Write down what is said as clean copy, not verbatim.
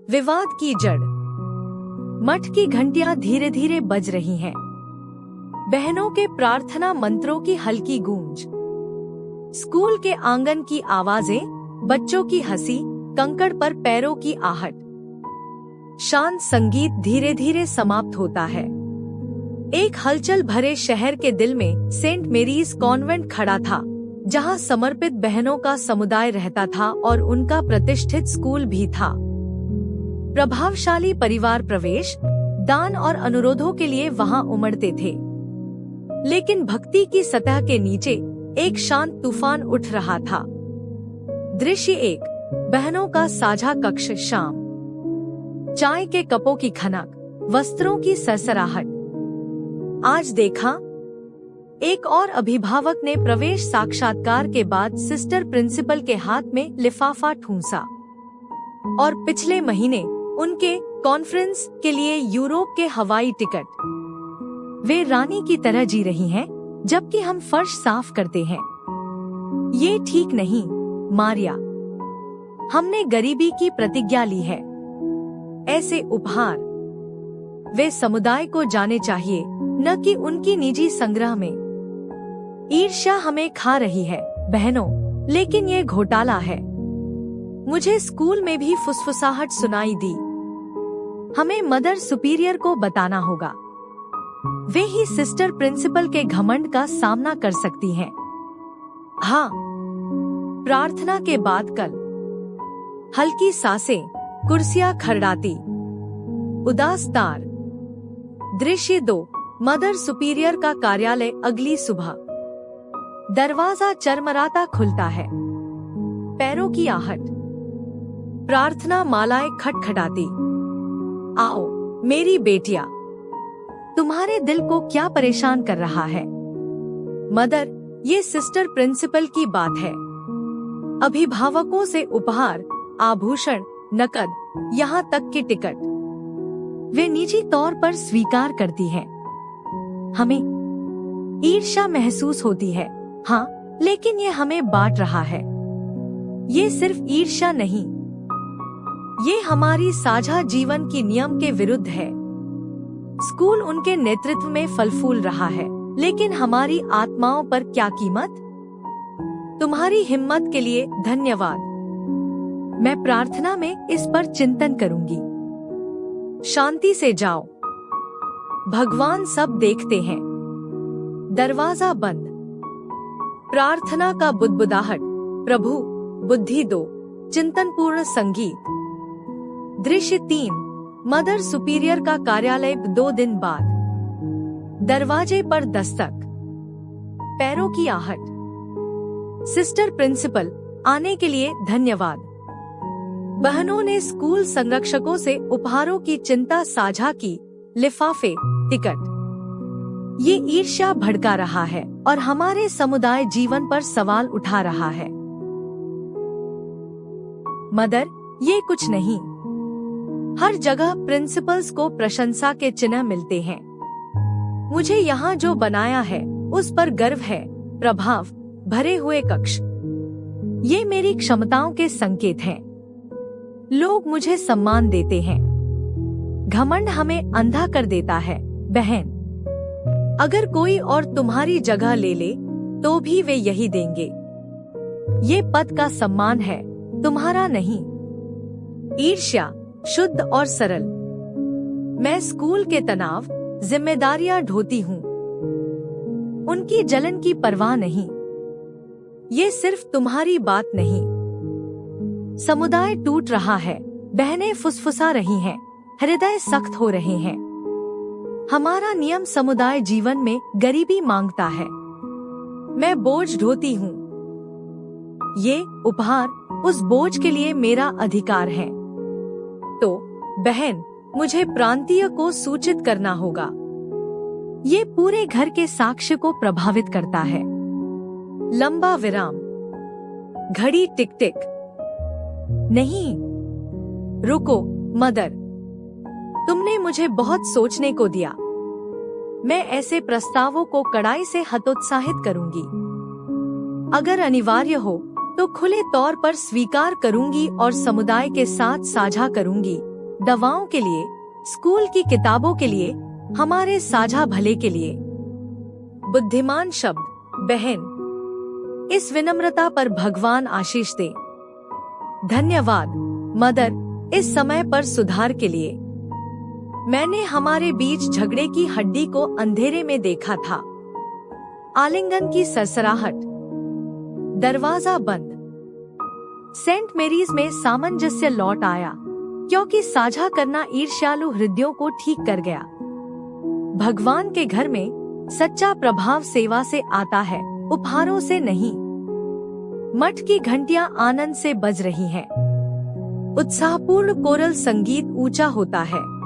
विवाद की जड़। मठ की घंटियां धीरे धीरे बज रही हैं। बहनों के प्रार्थना मंत्रों की हल्की गूंज, स्कूल के आंगन की आवाजें, बच्चों की हंसी, कंकड़ पर पैरों की आहट। शांत संगीत धीरे धीरे समाप्त होता है। एक हलचल भरे शहर के दिल में सेंट मेरीज कॉन्वेंट खड़ा था, जहां समर्पित बहनों का समुदाय रहता था और उनका प्रतिष्ठित स्कूल भी था। प्रभावशाली परिवार प्रवेश, दान और अनुरोधों के लिए वहां उमड़ते थे, लेकिन भक्ति की सतह के नीचे एक शांत तूफान उठ रहा था। दृश्य एक, बहनों का साझा कक्ष। शाम, चाय के कपों की खनक, वस्त्रों की सरसराहट। आज देखा, एक और अभिभावक ने प्रवेश साक्षात्कार के बाद सिस्टर प्रिंसिपल के हाथ में लिफाफा ठूंसा। और पिछले महीने उनके कॉन्फ्रेंस के लिए यूरोप के हवाई टिकट। वे रानी की तरह जी रही हैं, जबकि हम फर्श साफ करते हैं। ये ठीक नहीं, मारिया। हमने गरीबी की प्रतिज्ञा ली है। ऐसे उपहार वे समुदाय को जाने चाहिए, न कि उनकी निजी संग्रह में। ईर्ष्या हमें खा रही है बहनों, लेकिन ये घोटाला है। मुझे स्कूल में भी फुसफुसाहट सुनाई दी। हमें मदर सुपीरियर को बताना होगा। वे ही सिस्टर प्रिंसिपल के घमंड का सामना कर सकती हैं। हाँ, प्रार्थना के बाद कल। हल्की सांसें, कुर्सियां खड़ाती, उदास तार। दृश्य 2, मदर सुपीरियर का कार्यालय। अगली सुबह दरवाजा चरमराता खुलता है, पैरों की आहट, प्रार्थना मालाएं खटखटाती। आओ मेरी बेटिया, तुम्हारे दिल को क्या परेशान कर रहा है? मदर, ये सिस्टर प्रिंसिपल की बात है। अभिभावकों से उपहार, आभूषण, नकद, यहाँ तक कि टिकट वे निजी तौर पर स्वीकार करती हैं। हमें ईर्ष्या महसूस होती है, हाँ, लेकिन ये हमें बांट रहा है। ये सिर्फ ईर्ष्या नहीं, ये हमारी साझा जीवन की नियम के विरुद्ध है। स्कूल उनके नेतृत्व में फल फूल रहा है, लेकिन हमारी आत्माओं पर क्या कीमत? तुम्हारी हिम्मत के लिए धन्यवाद। मैं प्रार्थना में इस पर चिंतन करूंगी। शांति से जाओ, भगवान सब देखते हैं। दरवाजा बंद। प्रार्थना का बुदबुदाहट, प्रभु बुद्धि दो। चिंतनपूर्ण संगीत। दृश्य 3, मदर सुपीरियर का कार्यालय। 2 दिन बाद दरवाजे पर दस्तक, पैरों की आहट। सिस्टर प्रिंसिपल, आने के लिए धन्यवाद। बहनों ने स्कूल संरक्षकों से उपहारों की चिंता साझा की, लिफाफे, टिकट। ये ईर्ष्या भड़का रहा है और हमारे समुदाय जीवन पर सवाल उठा रहा है। मदर, ये कुछ नहीं। हर जगह प्रिंसिपल्स को प्रशंसा के चिन्ह मिलते हैं। मुझे यहाँ जो बनाया है उस पर गर्व है। प्रभाव भरे हुए कक्ष, ये मेरी क्षमताओं के संकेत हैं। लोग मुझे सम्मान देते हैं। घमंड हमें अंधा कर देता है। बहन, अगर कोई और तुम्हारी जगह ले ले तो भी वे यही देंगे। ये पद का सम्मान है, तुम्हारा नहीं। ईर्ष्या शुद्ध और सरल। मैं स्कूल के तनाव, जिम्मेदारियां ढोती हूँ, उनकी जलन की परवाह नहीं। ये सिर्फ तुम्हारी बात नहीं। समुदाय टूट रहा है, बहनें फुसफुसा रही हैं, हृदय सख्त हो रहे हैं। हमारा नियम समुदाय जीवन में गरीबी मांगता है। मैं बोझ ढोती हूँ। ये उपहार उस बोझ के लिए मेरा अधिकार है। तो बहन, मुझे प्रांतीय को सूचित करना होगा। ये पूरे घर के साक्ष्य को प्रभावित करता है। लंबा विराम। घड़ी टिक टिक। नहीं, रुको मदर, तुमने मुझे बहुत सोचने को दिया। मैं ऐसे प्रस्तावों को कड़ाई से हतोत्साहित करूंगी। अगर अनिवार्य हो तो खुले तौर पर स्वीकार करूंगी और समुदाय के साथ साझा करूंगी। दवाओं के लिए, स्कूल की किताबों के लिए, हमारे साझा भले के लिए। बुद्धिमान शब्द बहन। इस विनम्रता पर भगवान आशीष दे। धन्यवाद मदर, इस समय पर सुधार के लिए। मैंने हमारे बीच झगड़े की हड्डी को अंधेरे में देखा था। आलिंगन की सरसराहट। दरवाजा बंद। सेंट मेरीज में सामंजस्य लौट आया, क्योंकि साझा करना ईर्ष्यालु हृदयों को ठीक कर गया। भगवान के घर में सच्चा प्रभाव सेवा से आता है, उपहारों से नहीं। मठ की घंटियां आनंद से बज रही हैं। उत्साहपूर्ण कोरल संगीत ऊंचा होता है।